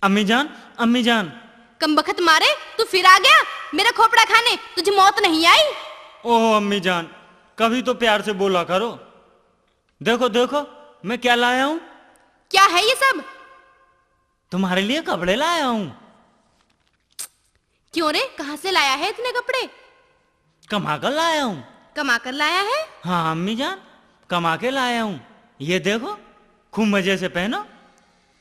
अम्मी जान, अम्मी जान। कम बखत मारे, तू फिर आ गया मेरा खोपड़ा खाने। तुझे मौत नहीं आई? ओह अम्मी जान, कभी तो प्यार से बोला करो। देखो देखो मैं क्या लाया हूँ। क्या है ये सब? तुम्हारे लिए कपड़े लाया हूँ। क्यों रे, कहाँ से लाया है इतने कपड़े? कमा कर लाया हूँ। कमा कर लाया है? हाँ अम्मी जान, कमा के लाया हूँ। ये देखो, खूब मजे से पहनो।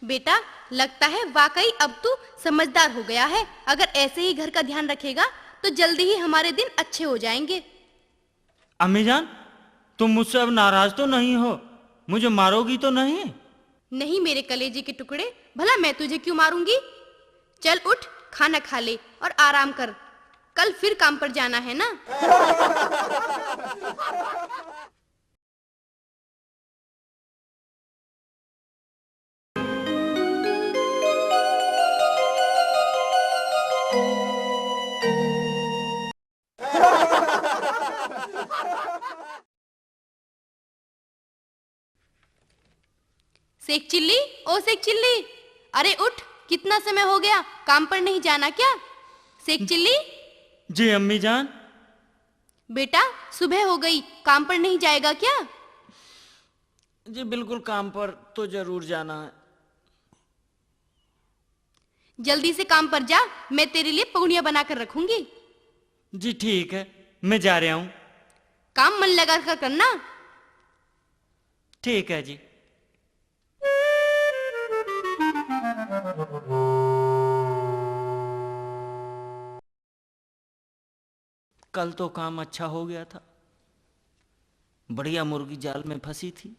बेटा, लगता है वाकई अब तू समझदार हो गया है। अगर ऐसे ही घर का ध्यान रखेगा तो जल्दी ही हमारे दिन अच्छे हो जाएंगे। अम्मी जान, तुम मुझसे अब नाराज तो नहीं हो? मुझे मारोगी तो नहीं? नहीं मेरे कलेजे के टुकड़े, भला मैं तुझे क्यों मारूंगी। चल उठ, खाना खा ले और आराम कर। कल फिर काम पर जाना है ना। सेक चिल्ली, ओ सेक चिल्ली, अरे उठ, कितना समय हो गया, काम पर नहीं जाना क्या? सेक चिल्ली। जी अम्मी जान। बेटा, सुबह हो गई, काम पर नहीं जाएगा क्या? जी बिल्कुल, काम पर तो जरूर जाना है। जल्दी से काम पर जा, मैं तेरे लिए पौड़ियां बनाकर रखूंगी। जी ठीक है, मैं जा रहा हूँ। काम मन लगा कर करना। ठीक है जी। कल तो काम अच्छा हो गया था। बढ़िया मुर्गी जाल में फंसी थी।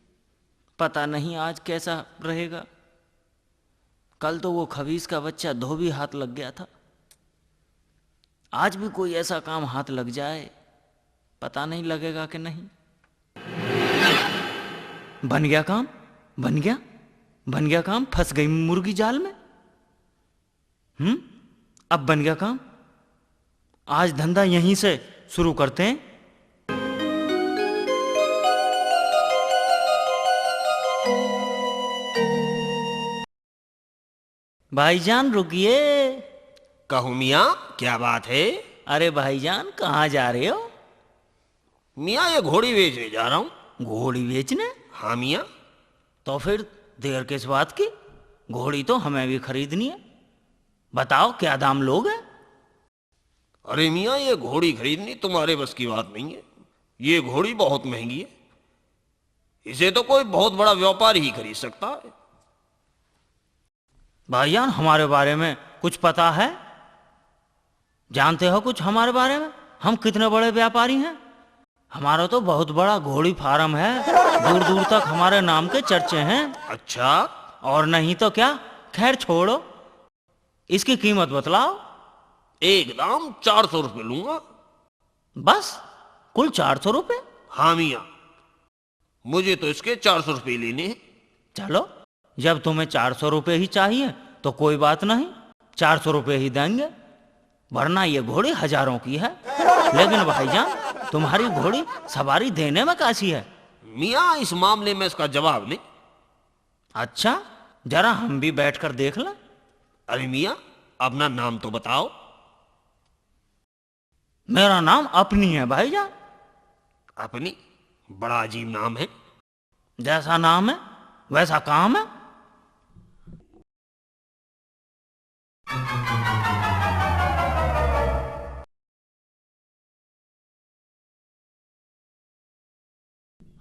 पता नहीं आज कैसा रहेगा। कल तो वो खबीस का बच्चा धोबी हाथ लग गया था। आज भी कोई ऐसा काम हाथ लग जाए, पता नहीं लगेगा कि नहीं। बन गया काम, बन गया, बन गया काम। फंस गई मुर्गी जाल में। अब बन गया काम। आज धंधा यहीं से शुरू करते हैं। भाईजान रुकिए। कहूँ मियाँ, क्या बात है? अरे भाईजान, कहाँ जा रहे हो? मियाँ, ये घोड़ी बेचने जा रहा हूँ। घोड़ी बेचने? हाँ मियाँ। तो फिर देर किस बात की? घोड़ी तो हमें भी खरीदनी है। बताओ क्या दाम लोगे? अरे मियाँ, ये घोड़ी खरीदनी तुम्हारे बस की बात नहीं है। ये घोड़ी बहुत महंगी है। इसे तो कोई बहुत बड़ा व्यापारी ही खरीद सकता है। भाईजान, हमारे बारे में कुछ पता है? जानते हो कुछ हमारे बारे में? हम कितने बड़े व्यापारी हैं। हमारा तो बहुत बड़ा घोड़ी फार्म है। दूर दूर तक हमारे नाम के चर्चे हैं। अच्छा? और नहीं तो क्या। खैर छोड़ो, इसकी कीमत बतलाओ। एकदम 400 रुपये लूंगा। बस कुल 400 रुपये? हाँ मियाँ, मुझे तो इसके 400 रुपये लेने हैं। चलो, जब तुम्हें 400 रुपये ही चाहिए तो कोई बात नहीं, 400 रुपये ही देंगे। वरना ये घोड़ी हजारों की है। लेकिन भाईजान, तुम्हारी घोड़ी सवारी देने में कैसी है? मियाँ, इस मामले में इसका जवाब नहीं। अच्छा, जरा हम भी बैठकर देख लें। अरे मियाँ, अपना नाम तो बताओ। मेरा नाम अपनी है भाईजान। अपनी? बड़ा अजीब नाम है। जैसा नाम है वैसा काम है।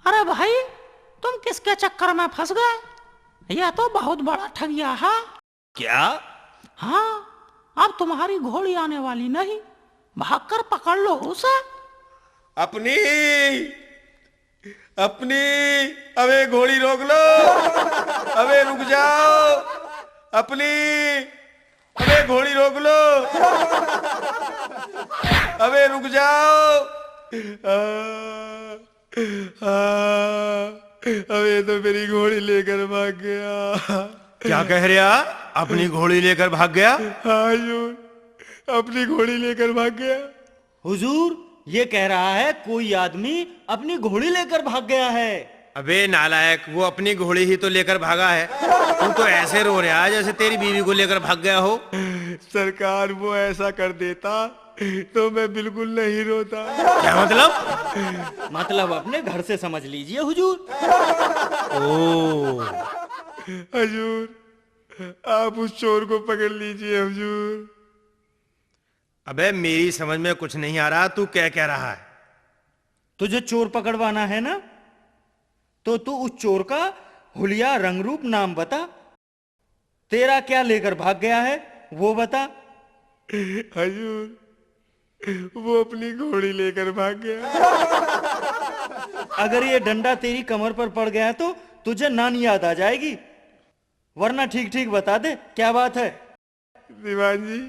अरे भाई, तुम किसके चक्कर में फंस गए? यह तो बहुत बड़ा ठगिया है। क्या? हाँ, अब तुम्हारी घोड़ी आने वाली नहीं। भागकर पकड़ लो उसे। अपनी अपनी अबे घोड़ी रोक लो। अबे रुक जाओ। अपनी अबे घोड़ी रोक लो। अबे रुक जाओ। अबे तो मेरी घोड़ी लेकर भाग गया। क्या कह रहा? अपनी घोड़ी लेकर भाग गया? हाँ हुजूर, अपनी घोड़ी लेकर भाग गया। हुजूर, ये कह रहा है कोई आदमी अपनी घोड़ी लेकर भाग गया है। अबे नालायक, वो अपनी घोड़ी ही तो लेकर भागा है। तू तो ऐसे रो रहा है जैसे तेरी बीवी को लेकर भाग गया हो। सरकार वो ऐसा कर देता तो मैं बिल्कुल नहीं रोता। क्या मतलब? मतलब अपने घर से समझ लीजिए हुजूर। ओ, हुजूर आप उस चोर को पकड़ लीजिए हुजूर। अबे मेरी समझ में कुछ नहीं आ रहा, तू क्या कह रहा है? तुझे चोर पकड़वाना है ना, तो तू उस चोर का हुलिया रंग रूप नाम बता। तेरा क्या लेकर भाग गया है वो बता। हुजूर वो अपनी घोड़ी लेकर भाग गया। अगर ये डंडा तेरी कमर पर पड़ गया तो तुझे नानी याद आ जाएगी, वरना ठीक ठीक बता दे क्या बात है। दीवान जी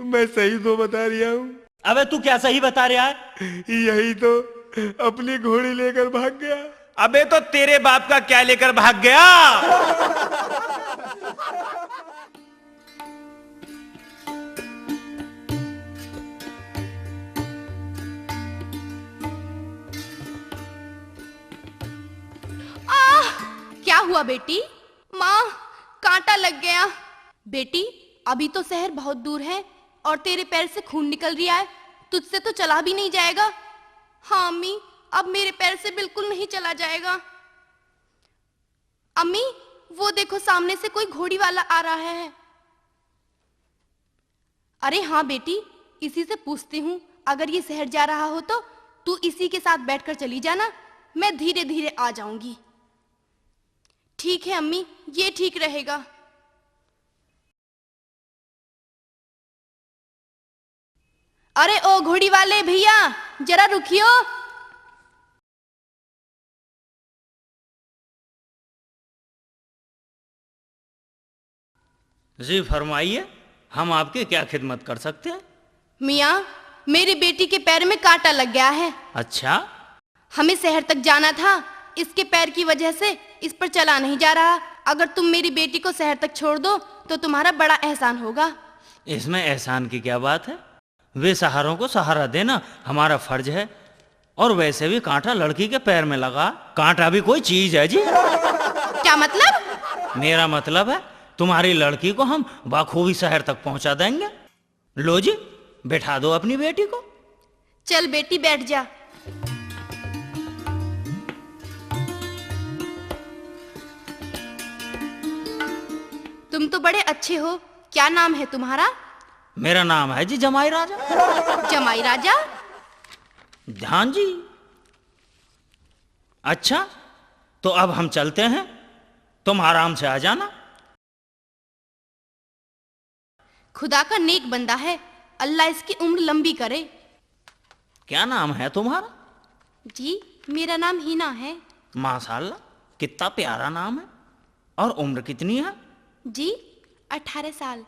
मैं सही तो बता रहा हूँ। अबे तू क्या सही बता रहा है? यही तो अपनी घोड़ी लेकर भाग गया। अबे तो तेरे बाप का क्या लेकर भाग गया? क्या हुआ बेटी? माँ कांटा लग गया। बेटी अभी तो शहर बहुत दूर है और तेरे पैर से खून निकल रहा है, तुझसे तो चला भी नहीं जाएगा। हाँ अम्मी, अब मेरे पैर से बिल्कुल नहीं चला जाएगा। अम्मी वो देखो सामने से कोई घोड़ी वाला आ रहा है। अरे हाँ बेटी, इसी से पूछती हूँ, अगर ये शहर जा रहा हो तो तू इसी के साथ बैठकर चली जाना, मैं धीरे धीरे आ जाऊंगी। ठीक है अम्मी, ये ठीक रहेगा। अरे ओ घोड़ी वाले भैया जरा रुकियो। जी फरमाइए, हम आपकी क्या खिदमत कर सकते हैं? मियाँ मेरी बेटी के पैर में कांटा लग गया है। अच्छा, हमें शहर तक जाना था, इसके पैर की वजह से इस पर चला नहीं जा रहा। अगर तुम मेरी बेटी को शहर तक छोड़ दो तो तुम्हारा बड़ा एहसान होगा। इसमें एहसान की क्या बात है? वे सहारों को सहारा देना हमारा फर्ज है। और वैसे भी कांटा लड़की के पैर में लगा, कांटा भी कोई चीज है जी। क्या मतलब? मेरा मतलब है तुम्हारी लड़की को हम बाखूबी शहर तक पहुंचा देंगे। लो जी, बैठा दो अपनी बेटी को। चल बेटी बैठ जा। तुम तो बड़े अच्छे हो, क्या नाम है तुम्हारा? मेरा नाम है जी जमाई राजा। जमाई राजा? ध्यान जी। अच्छा, तो अब हम चलते हैं, तुम आराम से आ जाना। खुदा का नेक बंदा है, अल्लाह इसकी उम्र लंबी करे। क्या नाम है तुम्हारा? जी मेरा नाम हीना है। माशाल्लाह, कितना प्यारा नाम है। और उम्र कितनी है? जी 18 साल।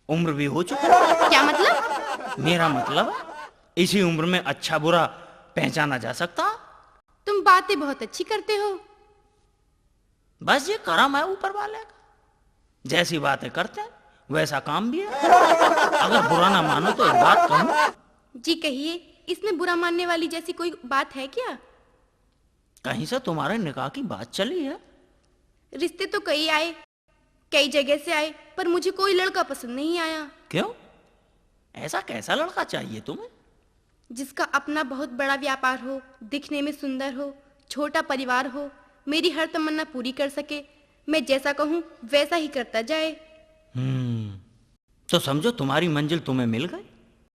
उम्र भी हो चुकी। क्या मतलब? मेरा मतलब है इसी उम्र में अच्छा बुरा पहचाना जा सकता। तुम बातें बहुत अच्छी करते हो। बस ये करम है ऊपर वाले का, जैसी बातें करते हैं वैसा काम भी है। अगर बुरा ना मानो तो एक बात कहूं। जी कहिए, इसमें बुरा मानने वाली जैसी कोई बात है क्या? कहीं से तुम्हारे निकाह की बात चली है? रिश्ते तो कई आए, कई जगह से आए, पर मुझे कोई लड़का पसंद नहीं आया। क्यों? ऐसा कैसा लड़का चाहिए तुम्हें? जिसका अपना बहुत बड़ा व्यापार हो, दिखने में सुंदर हो, छोटा परिवार हो, मेरी हर तमन्ना पूरी कर सके, मैं जैसा कहूँ वैसा ही करता जाए। तो समझो तुम्हारी मंजिल तुम्हें मिल गई।